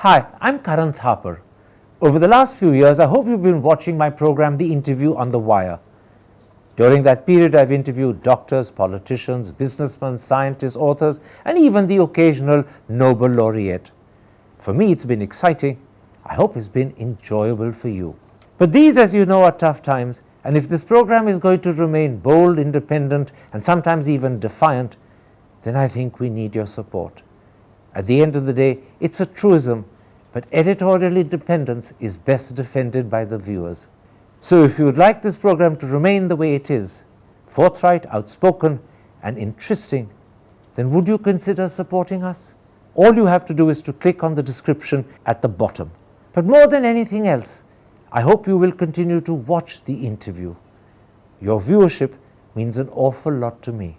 Hi, I'm Karan Thapar. Over the last few years, I hope you've been watching my program, The Interview on the Wire. During that period, I've interviewed doctors, politicians, businessmen, scientists, authors, and even the occasional Nobel laureate. For me, it's been exciting. I hope it's been enjoyable for you. But these, as you know, are tough times, and if this program is going to remain bold, independent, and sometimes even defiant, then I think we need your support. At the end of the day, it's a truism, but editorial independence is best defended by the viewers. So if you would like this program to remain the way it is, forthright, outspoken, and interesting, then would you consider supporting us? All you have to do is to click on the description at the bottom. But more than anything else, I hope you will continue to watch the interview. Your viewership means an awful lot to me.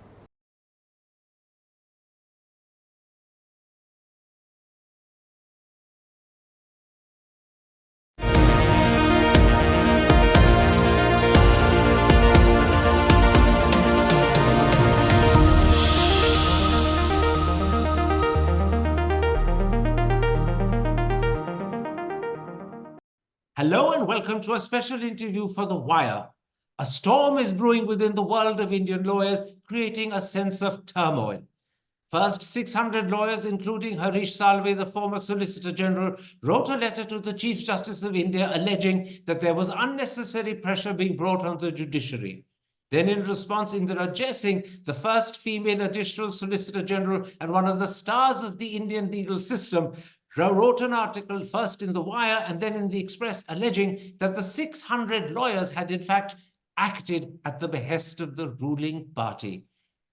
Hello and welcome to a special interview for The Wire. A storm is brewing within the world of Indian lawyers, creating a sense of turmoil. First, 600 lawyers, including Harish Salve, the former Solicitor General, wrote a letter to the Chief Justice of India alleging that there was unnecessary pressure being brought on the judiciary. Then in response, Indira Jaising, the first female Additional Solicitor General and one of the stars of the Indian legal system, wrote an article first in The Wire and then in The Express alleging that the 600 lawyers had in fact acted at the behest of the ruling party.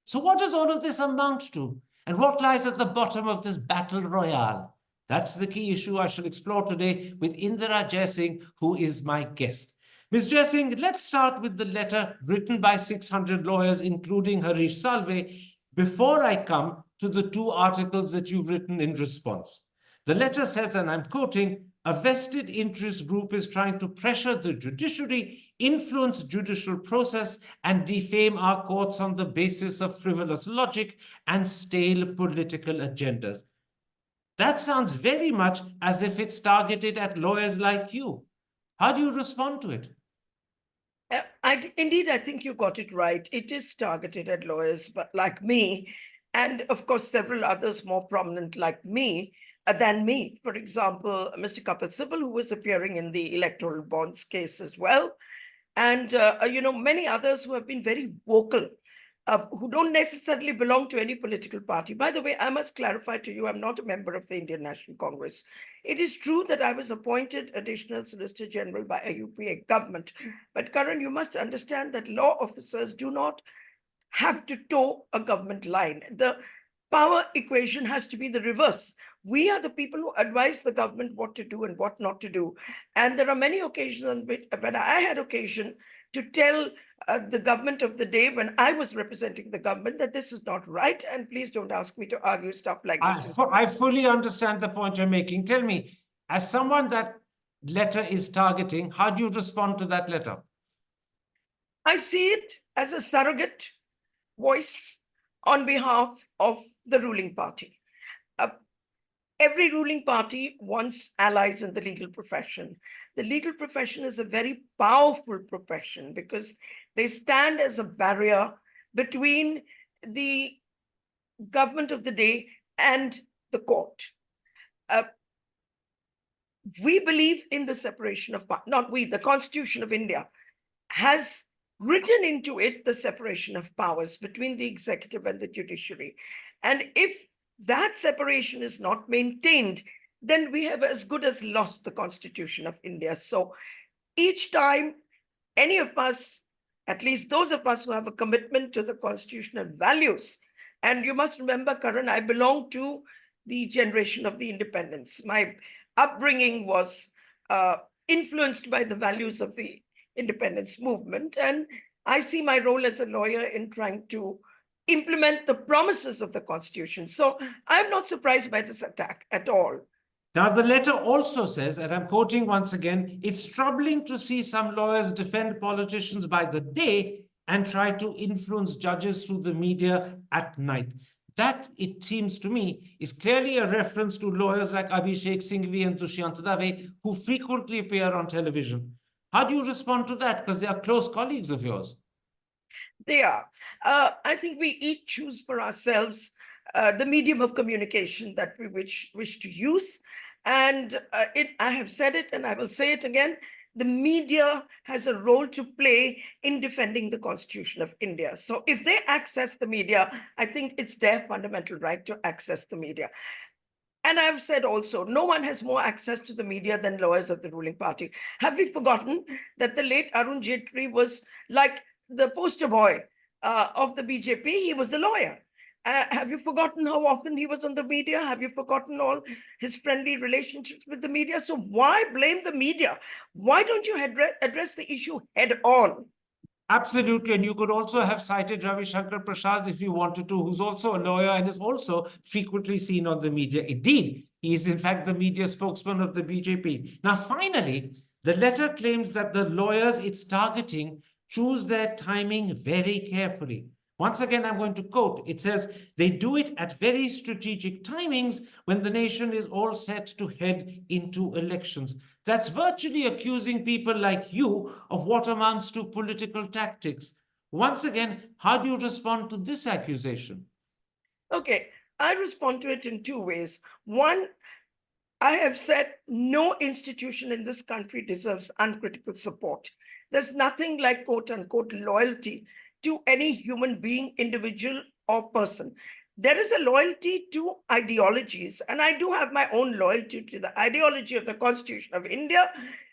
So what does all of this amount to? And what lies at the bottom of this battle royale? That's the key issue I shall explore today with Indira Jaising, who is my guest. Ms. Jaising, let's start with the letter written by 600 lawyers, including Harish Salve, before I come to the two articles that you've written in response. The letter says, and I'm quoting, "A vested interest group is trying to pressure the judiciary, influence judicial process, and defame our courts on the basis of frivolous logic and stale political agendas." That sounds very much as if it's targeted at lawyers like you. How do you respond to it? Indeed, I think you got it right. It is targeted at lawyers but like me, and of course, several others more prominent like me than me. For example, Mr. Kapil Sibal, who was appearing in the electoral bonds case as well, and many others who have been very vocal, who don't necessarily belong to any political party. By the way, I must clarify to you, I'm not a member of the Indian National Congress. It is true that I was appointed Additional Solicitor General by a UPA government. But Karan, you must understand that law officers do not have to toe a government line. The power equation has to be the reverse. We are the people who advise the government what to do and what not to do. And there are many occasions when I had occasion to tell the government of the day when I was representing the government that this is not right, and please don't ask me to argue stuff like this. I fully understand the point you're making. Tell me, as someone that letter is targeting, how do you respond to that letter? I see it as a surrogate voice on behalf of the ruling party. Every ruling party wants allies in the legal profession. The legal profession is a very powerful profession because they stand as a barrier between the government of the day and the court. We believe in the separation of powers. Not we, the Constitution of India has written into it the separation of powers between the executive and the judiciary. And if that separation is not maintained, then we have as good as lost the Constitution of India. So each time any of us, at least those of us who have a commitment to the constitutional values, and you must remember, Karan, I belong to the generation of the independence. My upbringing was influenced by the values of the independence movement. And I see my role as a lawyer in trying to implement the promises of the Constitution. So I'm not surprised by this attack at all. Now, the letter also says, and I'm quoting once again, "It's troubling to see some lawyers defend politicians by the day and try to influence judges through the media at night." that, it seems to me, is clearly a reference to lawyers like Abhishek Singhvi and Dushyant Dave, who frequently appear on television. How do you respond to that? Because they are close colleagues of yours. They are. I think we each choose for ourselves the medium of communication that we wish to use. And I have said it and I will say it again. The media has a role to play in defending the Constitution of India. So if they access the media, I think it's their fundamental right to access the media. And I've said also, no one has more access to the media than lawyers of the ruling party. Have we forgotten that the late Arun Jaitley was like the poster boy of the BJP? He was the lawyer. Have you forgotten how often he was on the media? Have you forgotten all his friendly relationships with the media? So why blame the media? Why don't you address the issue head on? Absolutely. And you could also have cited Ravi Shankar Prasad if you wanted to, who's also a lawyer and is also frequently seen on the media. Indeed, he is in fact the media spokesman of the BJP. Now, finally, the letter claims that the lawyers it's targeting choose their timing very carefully. Once again, I'm going to quote. It says, they do it at very strategic timings when the nation is all set to head into elections. That's virtually accusing people like you of what amounts to political tactics. Once again, how do you respond to this accusation? Okay, I respond to it in two ways. One, I have said no institution in this country deserves uncritical support. There's nothing like quote unquote loyalty to any human being, individual, or person. There is a loyalty to ideologies, and I do have my own loyalty to the ideology of the Constitution of India,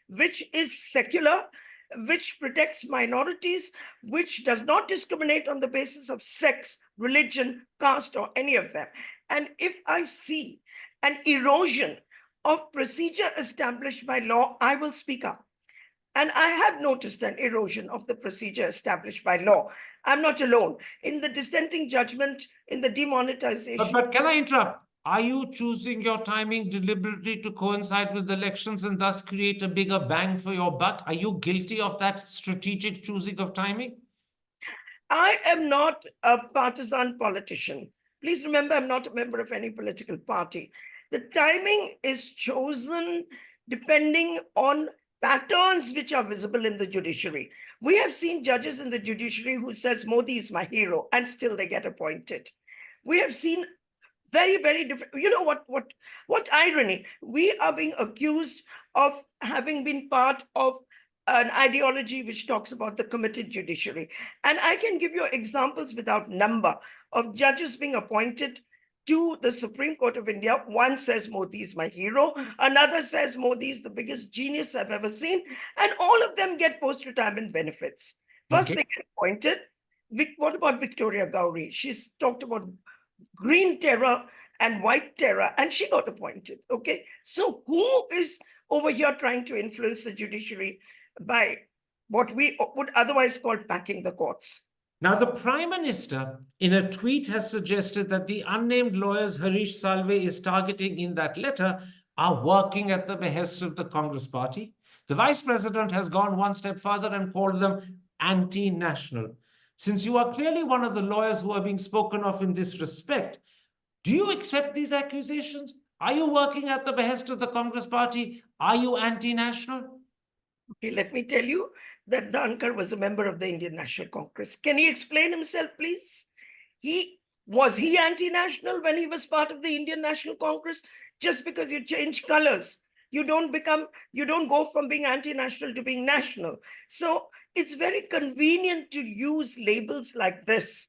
which is secular, which protects minorities, which does not discriminate on the basis of sex, religion, caste, or any of them. And if I see an erosion of procedure established by law, I will speak up. And I have noticed an erosion of the procedure established by law. I'm not alone. In the dissenting judgment, in the demonetization. But can I interrupt? Are you choosing your timing deliberately to coincide with elections and thus create a bigger bang for your buck? Are you guilty of that strategic choosing of timing? I am not a partisan politician. Please remember, I'm not a member of any political party. The timing is chosen depending on patterns which are visible in the judiciary. We have seen judges in the judiciary who says Modi is my hero, and still they get appointed. We have seen very different. You know what irony? We are being accused of having been part of an ideology which talks about the committed judiciary. And I can give you examples without number of judges being appointed to the Supreme Court of India. One says Modi is my hero, another says Modi is the biggest genius I've ever seen, and all of them get post-retirement benefits. First, Okay. they get appointed. What about Victoria Gowrie? She's talked about green terror and white terror, and she got appointed. Okay, so who is over here trying to influence the judiciary by what we would otherwise call packing the courts? Now, the Prime Minister, in a tweet, has suggested that the unnamed lawyers Harish Salve is targeting in that letter are working at the behest of the Congress Party. The Vice President has gone one step further and called them anti-national. Since you are clearly one of the lawyers who are being spoken of in this respect, do you accept these accusations? Are you working at the behest of the Congress Party? Are you anti-national? Okay, let me tell you that Dhankar was a member of the Indian National Congress. Can he explain himself, please? Was he anti-national when he was part of the Indian National Congress? Just because you change colors, you don't go from being anti-national to being national. So it's very convenient to use labels like this,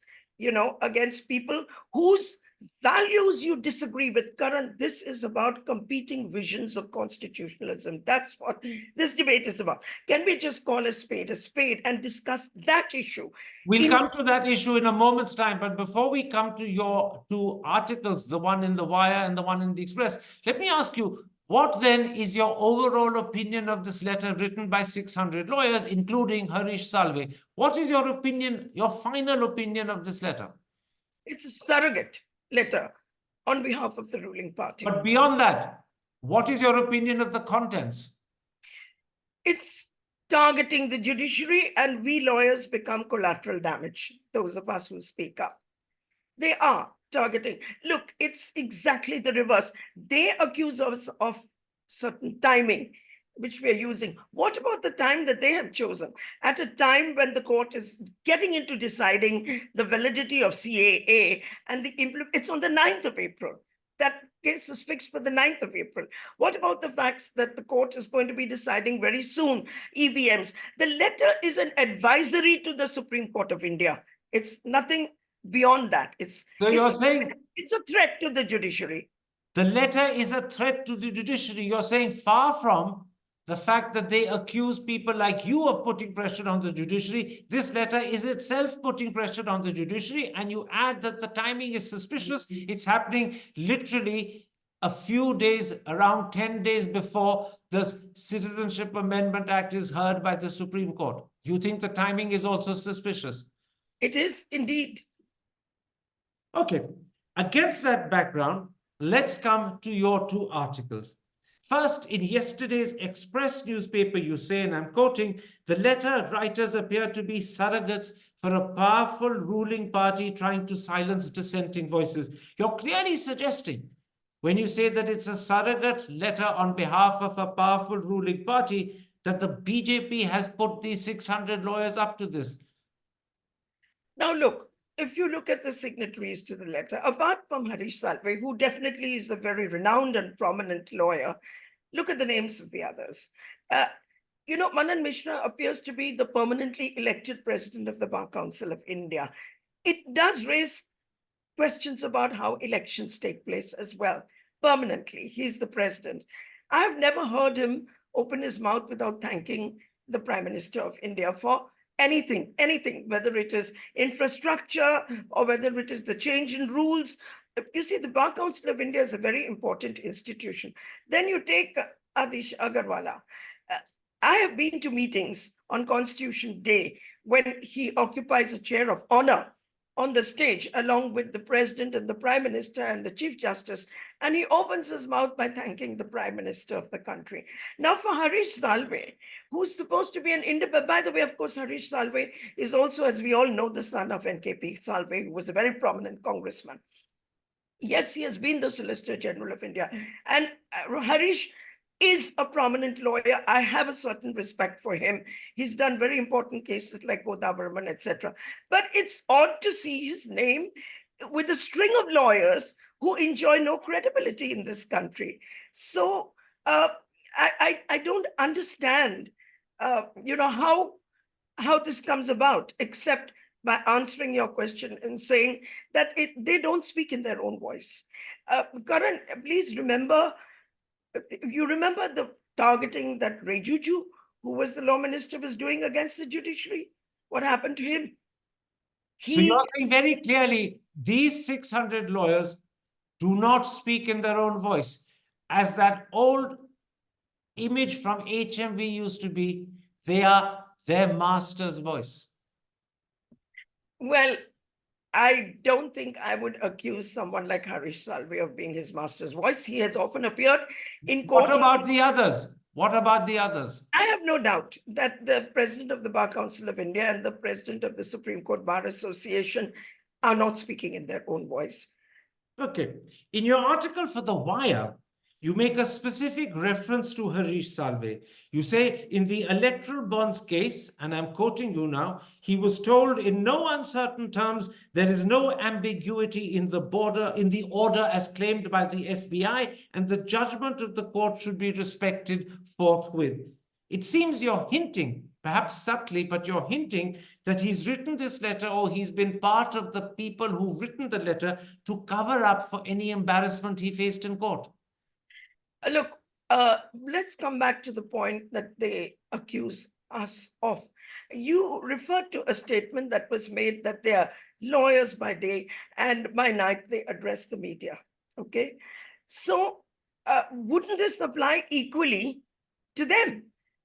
against people whose values you disagree with. Karan, this is about competing visions of constitutionalism. That's what this debate is about. Can we just call a spade and discuss that issue? We'll come to that issue in a moment's time. But before we come to your two articles, the one in the Wire and the one in the Express, let me ask you, what then is your overall opinion of this letter written by 600 lawyers, including Harish Salve? What is your opinion, your final opinion of this letter? It's a surrogate letter on behalf of the ruling party. But beyond that, what is your opinion of the contents? It's targeting the judiciary, and we lawyers become collateral damage, those of us who speak up. They are. targeting. Look, it's exactly the reverse. They accuse us of certain timing, which we are using. What about the time that they have chosen? At a time when the court is getting into deciding the validity of CAA and it's on the 9th of April. That case is fixed for the 9th of April. What about the facts that the court is going to be deciding very soon EVMs? The letter is an advisory to the Supreme Court of India. It's nothing beyond that. So you're saying it's a threat to the judiciary. the letter is a threat to the judiciary. You're saying far from the fact that they accuse people like you of putting pressure on the judiciary. This letter is itself putting pressure on the judiciary, and you add that the timing is suspicious. It's happening literally a few days, around 10 days before the Citizenship Amendment Act is heard by the Supreme Court. You think the timing is also suspicious? It is indeed. Okay. Against that background, let's come to your two articles. First, in yesterday's Express newspaper, you say, and I'm quoting, the letter writers appear to be surrogates for a powerful ruling party trying to silence dissenting voices. You're clearly suggesting, when you say that it's a surrogate letter on behalf of a powerful ruling party, that the BJP has put these 600 lawyers up to this. Now, look, if you look at the signatories to the letter, apart from Harish Salve, who definitely is a very renowned and prominent lawyer, look at the names of the others. Manan Mishra appears to be the permanently elected president of the Bar Council of India. It does raise questions about how elections take place as well. Permanently, he's the president. I've never heard him open his mouth without thanking the Prime Minister of India for anything, whether it is infrastructure or whether it is the change in rules. You see, the Bar Council of India is a very important institution. Then you take Adish Agarwala. I have been to meetings on Constitution Day when he occupies a chair of honor on the stage along with the president and the prime minister and the chief justice, and he opens his mouth by thanking the prime minister of the country. Now, for Harish Salve, who's supposed to be an independent, by the way, of course, Harish Salve is also, as we all know, the son of NKP Salve, who was a very prominent congressman. Yes, he has been the Solicitor General of India, and Harish is a prominent lawyer. I have a certain respect for him. He's done very important cases like Godavarman, etc. But it's odd to see his name with a string of lawyers who enjoy no credibility in this country. So I don't understand, how this comes about, except by answering your question and saying that they don't speak in their own voice. Karan, please remember. You remember the targeting that Rejuju, who was the law minister, was doing against the judiciary? What happened to him? So you're saying very clearly, these 600 lawyers do not speak in their own voice. As that old image from HMV used to be, they are their master's voice. Well, I don't think I would accuse someone like Harish Salve of being his master's voice. He has often appeared in court. What about the others? What about the others? I have no doubt that the president of the Bar Council of India and the president of the Supreme Court Bar Association are not speaking in their own voice. Okay. In your article for The Wire, you make a specific reference to Harish Salve. You say, in the electoral bonds case, and I'm quoting you now, he was told in no uncertain terms, there is no ambiguity in the order as claimed by the SBI, and the judgment of the court should be respected forthwith. It seems you're hinting, perhaps subtly, but you're hinting that he's written this letter, or he's been part of the people who've written the letter to cover up for any embarrassment he faced in court. Look, let's come back to the point that they accuse us of. You referred to a statement that was made that they are lawyers by day and by night they address the media. Okay, so wouldn't this apply equally to them?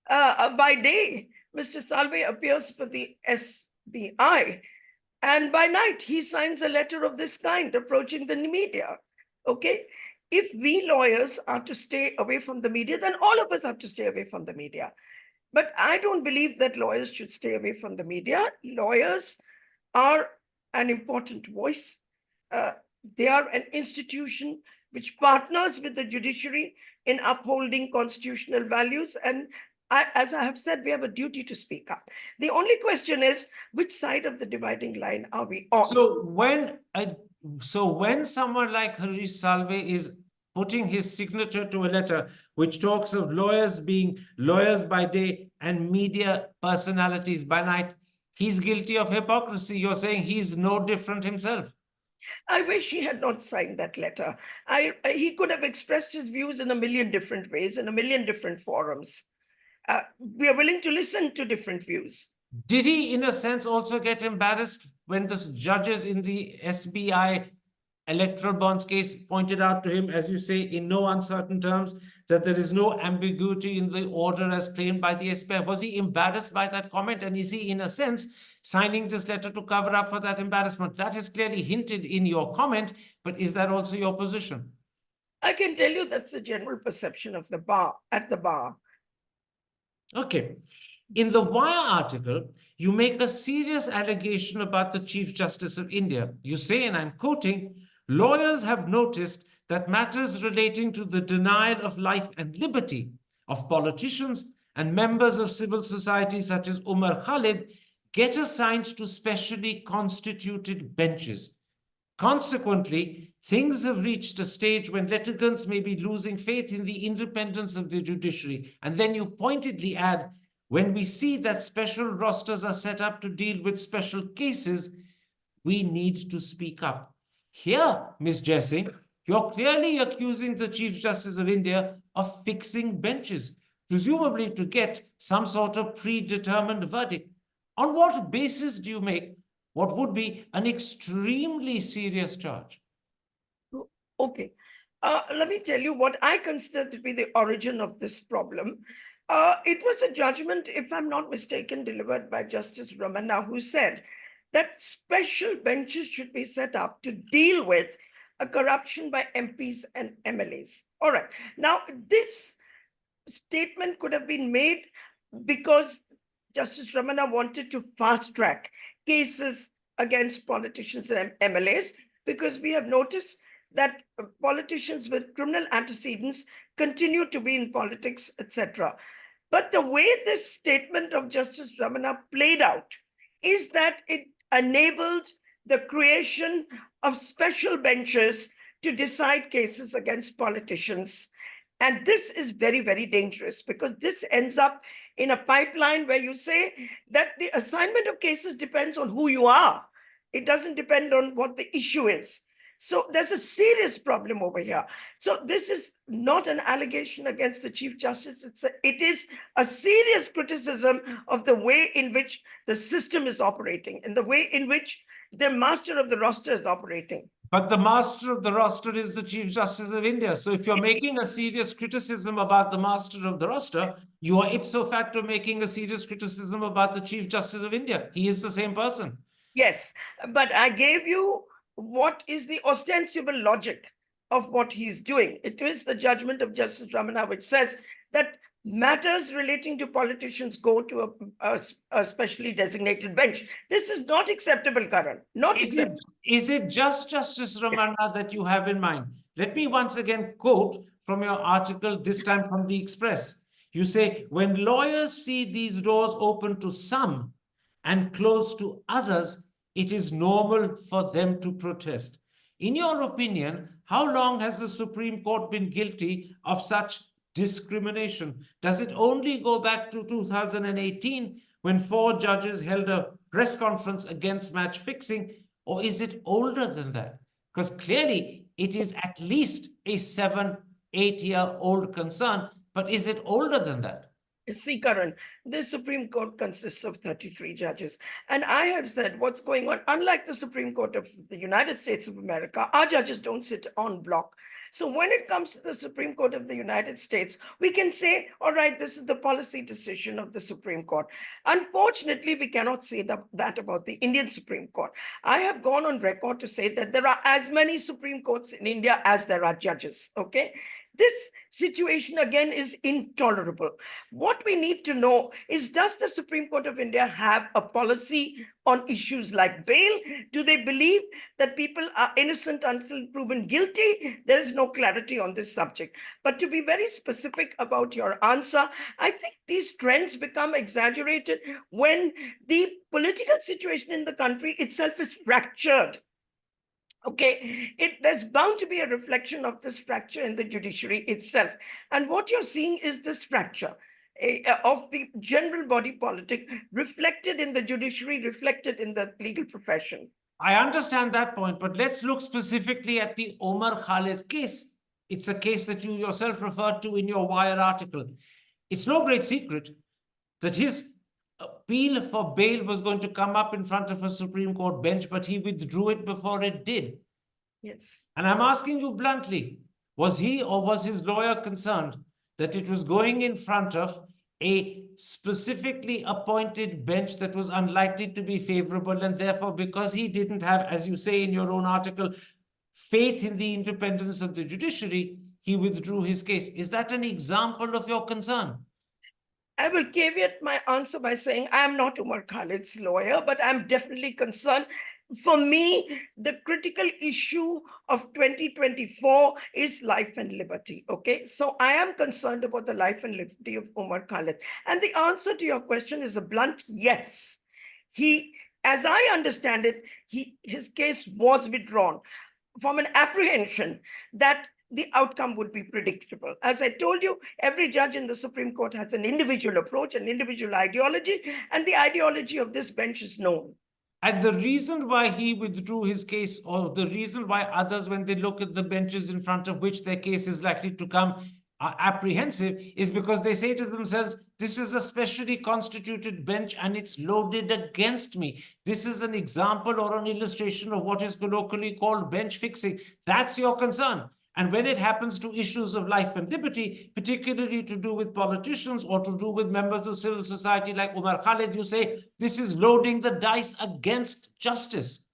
By day, Mr. Salve appears for the SBI, and by night he signs a letter of this kind approaching the media. Okay. If we lawyers are to stay away from the media, then all of us have to stay away from the media. But I don't believe that lawyers should stay away from the media. Lawyers are an important voice. They are an institution which partners with the judiciary in upholding constitutional values. And as I have said, we have a duty to speak up. The only question is, which side of the dividing line are we on? So when someone like Harish Salve is putting his signature to a letter which talks of lawyers being lawyers by day and media personalities by night, he's guilty of hypocrisy. You're saying he's no different himself. I wish he had not signed that letter. He could have expressed his views in a million different ways, in a million different forums. We are willing to listen to different views. Did he, in a sense, also get embarrassed when the judges in the SBI electoral bonds case pointed out to him, as you say, in no uncertain terms, that there is no ambiguity in the order as claimed by the SBI? Was he embarrassed by that comment? And is he, in a sense, signing this letter to cover up for that embarrassment? That is clearly hinted in your comment, but is that also your position? I can tell you that's the general perception of the bar, at the bar. Okay. In the Wire article, you make a serious allegation about the Chief Justice of India. You say, and I'm quoting, lawyers have noticed that matters relating to the denial of life and liberty of politicians and members of civil society such as Umar Khalid get assigned to specially constituted benches. Consequently, things have reached a stage when litigants may be losing faith in the independence of the judiciary. And then you pointedly add, when we see that special rosters are set up to deal with special cases, we need to speak up. Here, Ms. Jaising, you're clearly accusing the Chief Justice of India of fixing benches, presumably to get some sort of predetermined verdict. On what basis do you make what would be an extremely serious charge? Okay. Let me tell you what I consider to be the origin of this problem. It was a judgment, if I'm not mistaken, delivered by Justice Ramana, who said that special benches should be set up to deal with a corruption by MPs and MLAs. All right. Now, this statement could have been made because Justice Ramana wanted to fast track cases against politicians and MLAs, because we have noticed that politicians with criminal antecedents continue to be in politics, etc. But the way this statement of Justice Ramana played out is that it enabled the creation of special benches to decide cases against politicians. And this is very, very dangerous, because this ends up in a pipeline where you say that the assignment of cases depends on who you are. It doesn't depend on what the issue is. So there's a serious problem over here. So this is not an allegation against the Chief Justice. It is a serious criticism of the way in which the system is operating and the way in which the master of the roster is operating. But the master of the roster is the Chief Justice of India. So if you're making a serious criticism about the master of the roster, you are ipso facto making a serious criticism about the Chief Justice of India. He is the same person. Yes, but I gave you what is the ostensible logic of what he's doing. It is the judgment of Justice Ramana which says that matters relating to politicians go to a specially designated bench. This is not acceptable, Karan. Not acceptable. Is it just Justice Ramana that you have in mind? Let me once again quote from your article, this time from the Express. You say, when lawyers see these doors open to some and closed to others, it is normal for them to protest. In your opinion, how long has the Supreme Court been guilty of such discrimination? Does it only go back to 2018 when 4 judges held a press conference against match fixing, or is it older than that? Because clearly it is at least a 7-8 year old concern, but is it older than that? See, Karan, the Supreme Court consists of 33 judges. And I have said what's going on. Unlike the Supreme Court of the United States of America, our judges don't sit en bloc. So when it comes to the Supreme Court of the United States, we can say, all right, this is the policy decision of the Supreme Court. Unfortunately, we cannot say that about the Indian Supreme Court. I have gone on record to say that there are as many Supreme Courts in India as there are judges, okay? This situation again is intolerable. What we need to know is, does the Supreme Court of India have a policy on issues like bail? Do they believe that people are innocent until proven guilty? There is no clarity on this subject. But to be very specific about your answer, I think these trends become exaggerated when the political situation in the country itself is fractured. Okay, there's bound to be a reflection of this fracture in the judiciary itself. And what you're seeing is this fracture of the general body politic reflected in the judiciary, reflected in the legal profession. I understand that point, but let's look specifically at the Omar Khalid case. It's a case that you yourself referred to in your Wire article. It's no great secret that his appeal for bail was going to come up in front of a Supreme Court bench, but he withdrew it before it did. Yes. And I'm asking you bluntly, was he or was his lawyer concerned that it was going in front of a specifically appointed bench that was unlikely to be favorable, and therefore, because he didn't have, as you say in your own article, faith in the independence of the judiciary, he withdrew his case? Is that an example of your concern? I will caveat my answer by saying I am not Umar Khalid's lawyer, but I'm definitely concerned. For me, the critical issue of 2024 is life and liberty. Okay, so I am concerned about the life and liberty of Umar Khalid. And the answer to your question is a blunt yes. He, as I understand it, his case was withdrawn from an apprehension that the outcome would be predictable. As I told you, every judge in the Supreme Court has an individual approach, an individual ideology, and the ideology of this bench is known. And the reason why he withdrew his case, or the reason why others, when they look at the benches in front of which their case is likely to come, are apprehensive, is because they say to themselves, this is a specially constituted bench and it's loaded against me. This is an example or an illustration of what is colloquially called bench fixing. That's your concern. And when it happens to issues of life and liberty, particularly to do with politicians or to do with members of civil society like Umar Khalid, you say this is loading the dice against justice.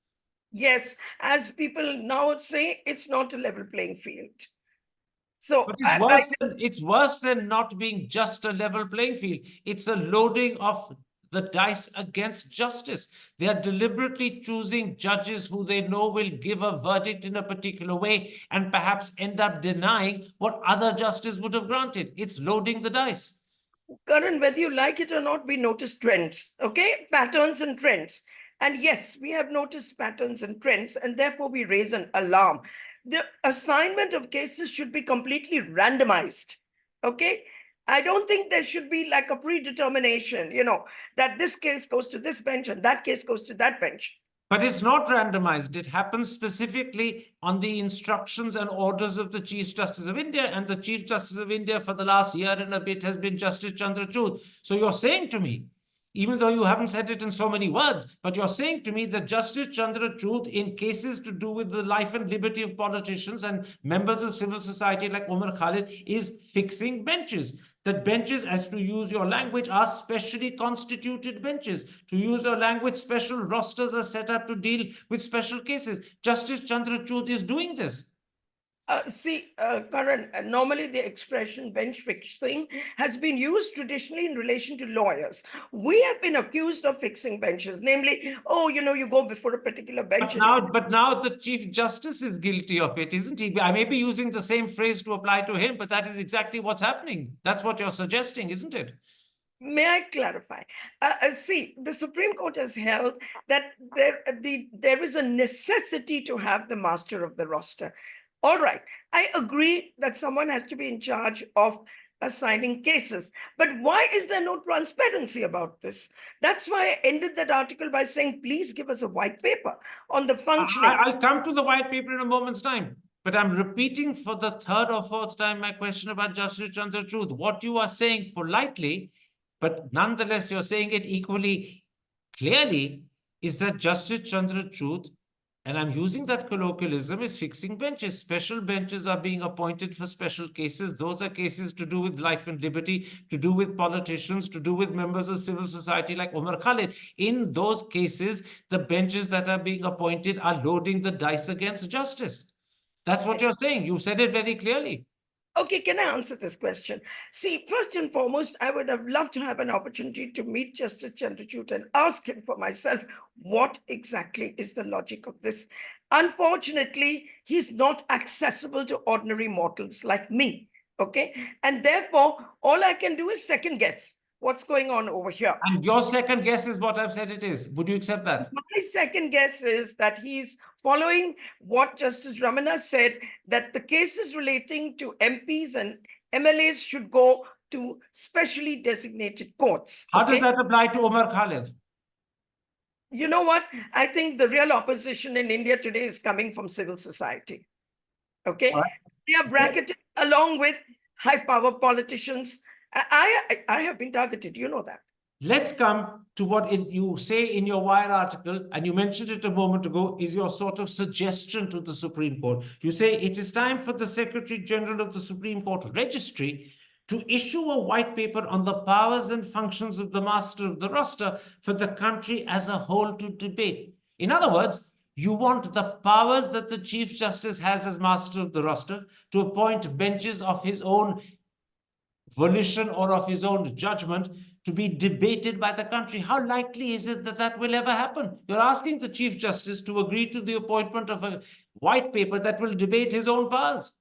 Yes, as people now say, it's not a level playing field. So but it's worse than not being just a level playing field. It's a loading of the dice against justice. They are deliberately choosing judges who they know will give a verdict in a particular way and perhaps end up denying what other justice would have granted. It's loading the dice. Karan, whether you like it or not, we notice trends, okay? Patterns and trends. And yes, we have noticed patterns and trends, and therefore we raise an alarm. The assignment of cases should be completely randomized, okay? I don't think there should be like a predetermination, that this case goes to this bench and that case goes to that bench. But it's not randomized. It happens specifically on the instructions and orders of the Chief Justice of India. And the Chief Justice of India for the last year and a bit has been Justice Chandrachud. So you're saying to me, even though you haven't said it in so many words, but you're saying to me that Justice Chandrachud, in cases to do with the life and liberty of politicians and members of civil society like Umar Khalid, is fixing benches. That benches, as to use your language, are specially constituted benches. To use your language, special rosters are set up to deal with special cases. Justice Chandrachud is doing this. Karan, normally the expression bench fixing has been used traditionally in relation to lawyers. We have been accused of fixing benches, namely, you go before a particular bench. But now the Chief Justice is guilty of it, isn't he? I may be using the same phrase to apply to him, but that is exactly what's happening. That's what you're suggesting, isn't it? May I clarify? See, the Supreme Court has held that there is a necessity to have the master of the roster. All right, I agree that someone has to be in charge of assigning cases, but why is there no transparency about this? That's why I ended that article by saying, please give us a white paper on the functioning. I'll come to the white paper in a moment's time, but I'm repeating for the third or fourth time my question about Justice Chandrachud. What you are saying politely, but nonetheless you're saying it equally clearly, is that Justice Chandrachud, and I'm using that colloquialism, is fixing benches. Special benches are being appointed for special cases. Those are cases to do with life and liberty, to do with politicians, to do with members of civil society like Umar Khalid. In those cases, the benches that are being appointed are loading the dice against justice. That's what you're saying. You said it very clearly. Okay, can I answer this question? See, first and foremost, I would have loved to have an opportunity to meet Justice Chandrachud and ask him for myself what exactly is the logic of this. Unfortunately, he's not accessible to ordinary mortals like me. Okay. And therefore, all I can do is second guess what's going on over here. And your second guess is what I've said it is. Would you accept that? My second guess is that he's following what Justice Ramana said, that the cases relating to MPs and MLAs should go to specially designated courts. How does Okay. that apply to Omar Khalid? You know what? I think the real opposition in India today is coming from civil society. Okay. All right. They are bracketed along with high power politicians. I have been targeted. You know that. Let's come to what you say in your Wire article, and you mentioned it a moment ago, is your sort of suggestion to the Supreme Court. You say it is time for the Secretary General of the Supreme Court Registry to issue a white paper on the powers and functions of the master of the roster for the country as a whole to debate. In other words, you want the powers that the Chief Justice has as master of the roster to appoint benches of his own volition or of his own judgment to be debated by the country. How likely is it that that will ever happen? You're asking the Chief Justice to agree to the appointment of a white paper that will debate his own powers.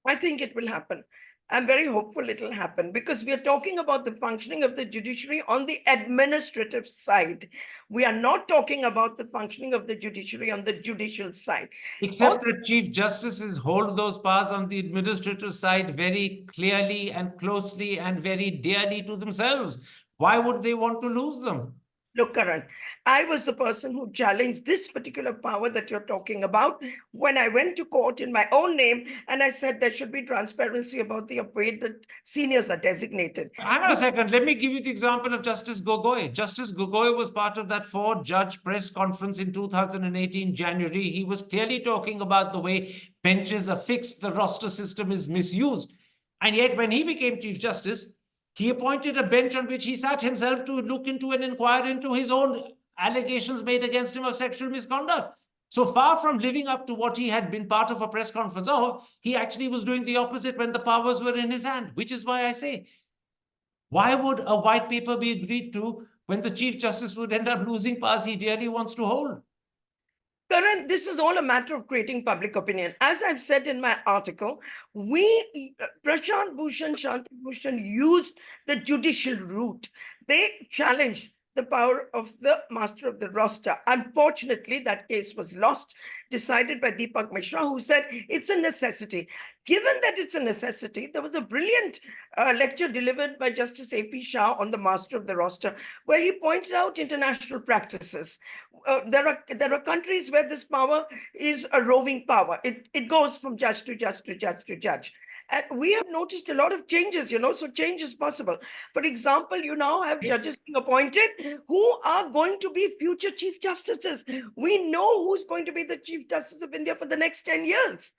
I think it will happen. I'm very hopeful it will happen because we are talking about the functioning of the judiciary on the administrative side. We are not talking about the functioning of the judiciary on the judicial side. Except that Chief Justices hold those powers on the administrative side very clearly and closely and very dearly to themselves. Why would they want to lose them? Look, Karan, I was the person who challenged this particular power that you're talking about when I went to court in my own name and I said there should be transparency about the way that seniors are designated. Hang on a second. Let me give you the example of Justice Gogoi. Justice Gogoi was part of that four-judge press conference in 2018 January. He was clearly talking about the way benches are fixed, the roster system is misused. And yet, when he became Chief Justice, he appointed a bench on which he sat himself to look into and inquire into his own allegations made against him of sexual misconduct. So far from living up to what he had been part of a press conference of, he actually was doing the opposite when the powers were in his hand, which is why I say, why would a white paper be agreed to when the Chief Justice would end up losing powers he dearly wants to hold? Karan, this is all a matter of creating public opinion. As I've said in my article, Prashant Bhushan, Shanti Bhushan used the judicial route. They challenged the power of the master of the roster. Unfortunately, that case was lost, decided by Deepak Mishra, who said it's a necessity. Given that it's a necessity, there was a brilliant lecture delivered by Justice A.P. Shah on the master of the roster, where he pointed out international practices. There are countries where this power is a roving power. It goes from judge to judge to judge to judge. And we have noticed a lot of changes, so change is possible. For example, you now have judges being appointed who are going to be future chief justices. We know who's going to be the Chief Justice of India for the next 10 years.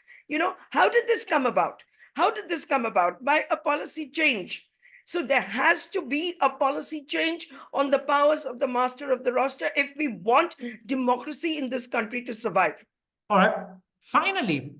How did this come about? How did this come about? By a policy change. So there has to be a policy change on the powers of the master of the roster if we want democracy in this country to survive. All right. Finally,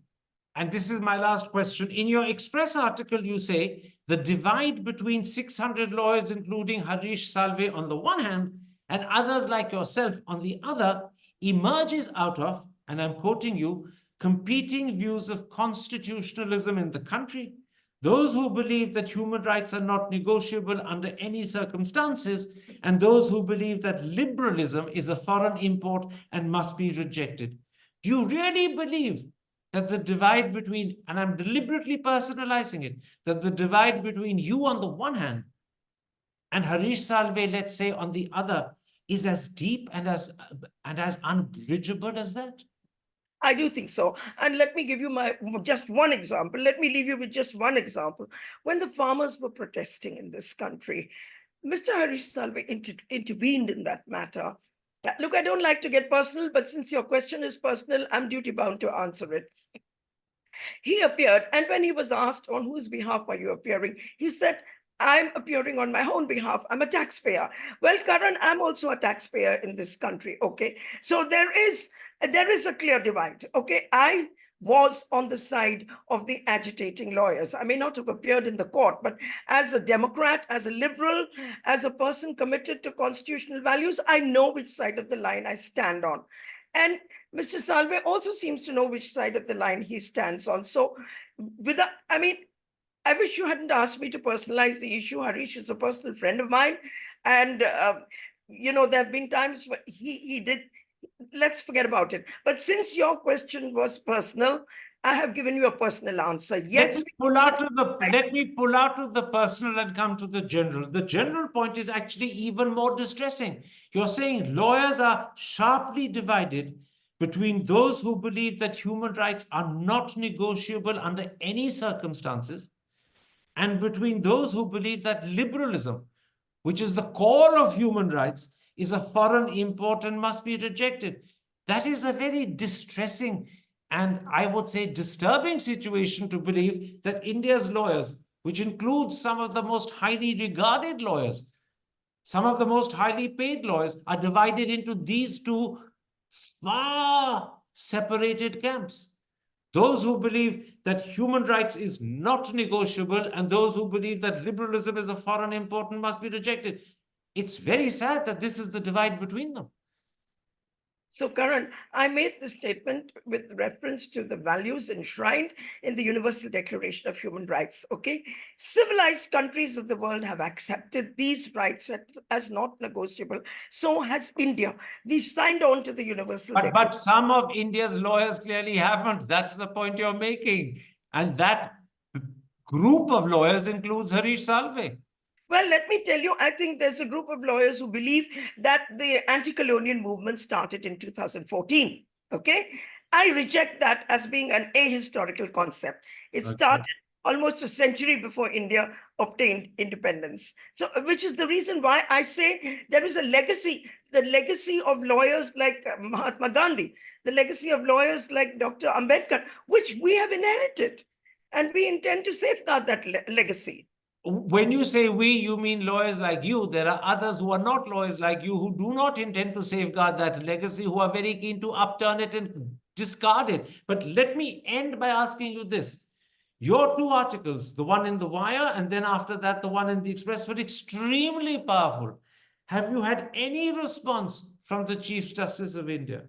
and this is my last question, in your Express article, you say the divide between 600 lawyers, including Harish Salve on the one hand, and others like yourself on the other, emerges out of, and I'm quoting you, competing views of constitutionalism in the country, those who believe that human rights are not negotiable under any circumstances, and those who believe that liberalism is a foreign import and must be rejected. Do you really believe that the divide between, and I'm deliberately personalizing it, that the divide between you on the one hand and Harish Salve, let's say, on the other, is as deep and as unbridgeable as that? I do think so. And let me give you just one example. Let me leave you with just one example. When the farmers were protesting in this country, Mr. Harish Salve intervened in that matter. Look, I don't like to get personal, but since your question is personal, I'm duty bound to answer it. He appeared, and when he was asked on whose behalf are you appearing, he said, I'm appearing on my own behalf. I'm a taxpayer. Well, Karan, I'm also a taxpayer in this country. Okay. So there is a clear divide. Okay. I was on the side of the agitating lawyers. I may not have appeared in the court, but as a Democrat, as a liberal, as a person committed to constitutional values, I know which side of the line I stand on. And Mr. Salve also seems to know which side of the line he stands on. So, I wish you hadn't asked me to personalize the issue. Harish is a personal friend of mine. And, there have been times where he did, let's forget about it. But since your question was personal, I have given you a personal answer. Yes. Let me pull out of the personal and come to the general. The general point is actually even more distressing. You're saying lawyers are sharply divided between those who believe that human rights are not negotiable under any circumstances, and between those who believe that liberalism, which is the core of human rights, is a foreign import and must be rejected. That is a very distressing and, I would say, disturbing situation to believe that India's lawyers, which includes some of the most highly regarded lawyers, some of the most highly paid lawyers, are divided into these two far separated camps. Those who believe that human rights is not negotiable and those who believe that liberalism is a foreign import and must be rejected. It's very sad that this is the divide between them. So, Karan, I made this statement with reference to the values enshrined in the Universal Declaration of Human Rights. Okay, civilized countries of the world have accepted these rights as not negotiable. So has India. We've signed on to the Universal Declaration. But some of India's lawyers clearly haven't. That's the point you're making. And that group of lawyers includes Harish Salve. Well, let me tell you, I think there's a group of lawyers who believe that the anti-colonial movement started in 2014. Okay. I reject that as being an ahistorical concept. It started almost a century before India obtained independence. So, which is the reason why I say there is a legacy, the legacy of lawyers like Mahatma Gandhi, the legacy of lawyers like Dr. Ambedkar, which we have inherited. And we intend to safeguard that legacy. When you say we, you mean lawyers like you. There are others who are not lawyers like you who do not intend to safeguard that legacy, who are very keen to upturn it and discard it. But let me end by asking you this. Your two articles, the one in the Wire and then after that the one in the Express, were extremely powerful. Have you had any response from the Chief Justice of India?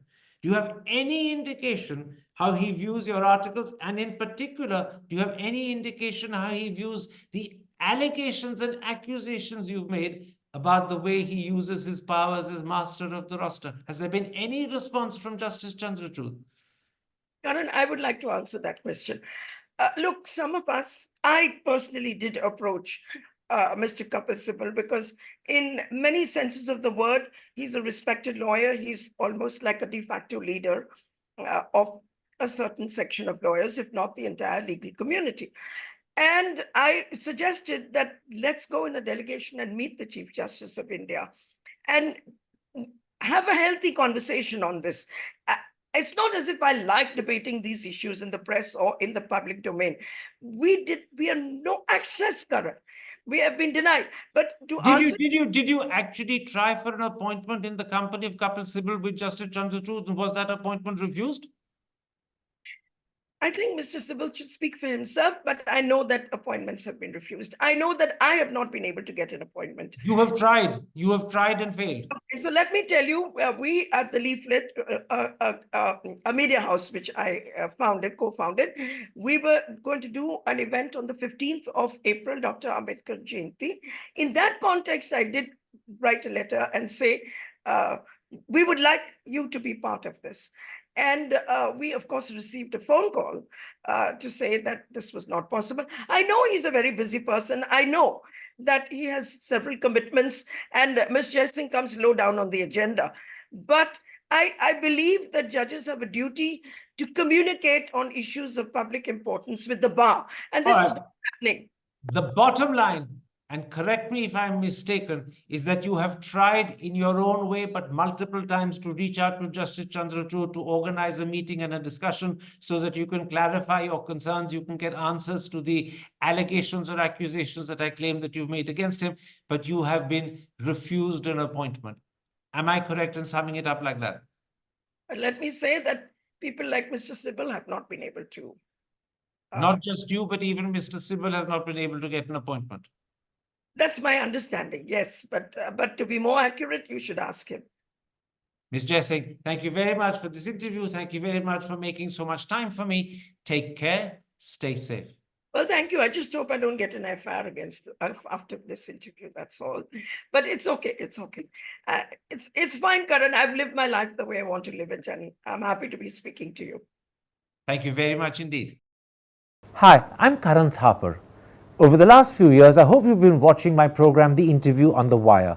Do you have any indication how he views your articles? And in particular, do you have any indication how he views the allegations and accusations you've made about the way he uses his powers as master of the roster? Has there been any response from Justice Chandrachud? Karan, I would like to answer that question. Look, some of us, I personally did approach Mr. Kapil Sibal because in many senses of the word, he's a respected lawyer. He's almost like a de facto leader of a certain section of lawyers, if not the entire legal community. And I suggested that let's go in a delegation and meet the Chief Justice of India and have a healthy conversation on this. It's not as if I like debating these issues in the press or in the public domain. We are no access, Karan. We have been denied. But did you actually try for an appointment in the company of Kapil Sibal with Justice Chandrachud, and was that appointment refused? I think Mr. Sibal should speak for himself, but I know that appointments have been refused. I know that I have not been able to get an appointment. You have tried. You have tried and failed. Okay, so let me tell you, we at the Leaflet, a media house which I co-founded, we were going to do an event on the 15th of April, Dr. Ambedkar Jayanti. In that context, I did write a letter and say, we would like you to be part of this. And we, of course, received a phone call to say that this was not possible. I know he's a very busy person. I know that he has several commitments and Ms. Jaising comes low down on the agenda. But I believe that judges have a duty to communicate on issues of public importance with the bar. And this is not happening. The bottom line, and correct me if I'm mistaken, is that you have tried in your own way, but multiple times, to reach out to Justice Chandrachud to organize a meeting and a discussion so that you can clarify your concerns, you can get answers to the allegations or accusations that I claim that you've made against him, but you have been refused an appointment. Am I correct in summing it up like that? Let me say that people like Mr. Sybil have not been able to. Not just you, but even Mr. Sybil have not been able to get an appointment. That's my understanding, yes. But to be more accurate, you should ask him. Ms. Jaising, thank you very much for this interview. Thank you very much for making so much time for me. Take care. Stay safe. Well, thank you. I just hope I don't get an FIR against after this interview. That's all. But it's okay. It's okay. It's fine, Karan. I've lived my life the way I want to live it, and I'm happy to be speaking to you. Thank you very much indeed. Hi, I'm Karan Thapar. Over the last few years, I hope you've been watching my program, The Interview on the Wire.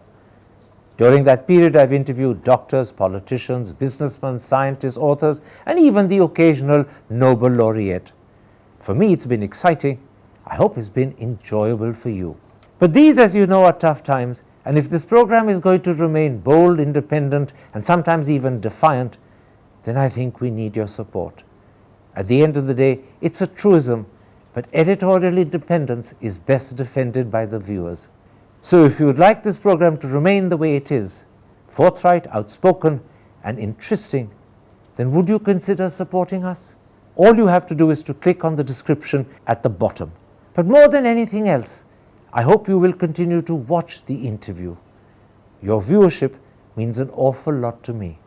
During that period, I've interviewed doctors, politicians, businessmen, scientists, authors, and even the occasional Nobel laureate. For me, it's been exciting. I hope it's been enjoyable for you. But these, as you know, are tough times, and if this program is going to remain bold, independent, and sometimes even defiant, then I think we need your support. At the end of the day, it's a truism, but editorial independence is best defended by the viewers. So if you would like this program to remain the way it is, forthright, outspoken, and interesting, then would you consider supporting us? All you have to do is to click on the description at the bottom. But more than anything else, I hope you will continue to watch the interview. Your viewership means an awful lot to me.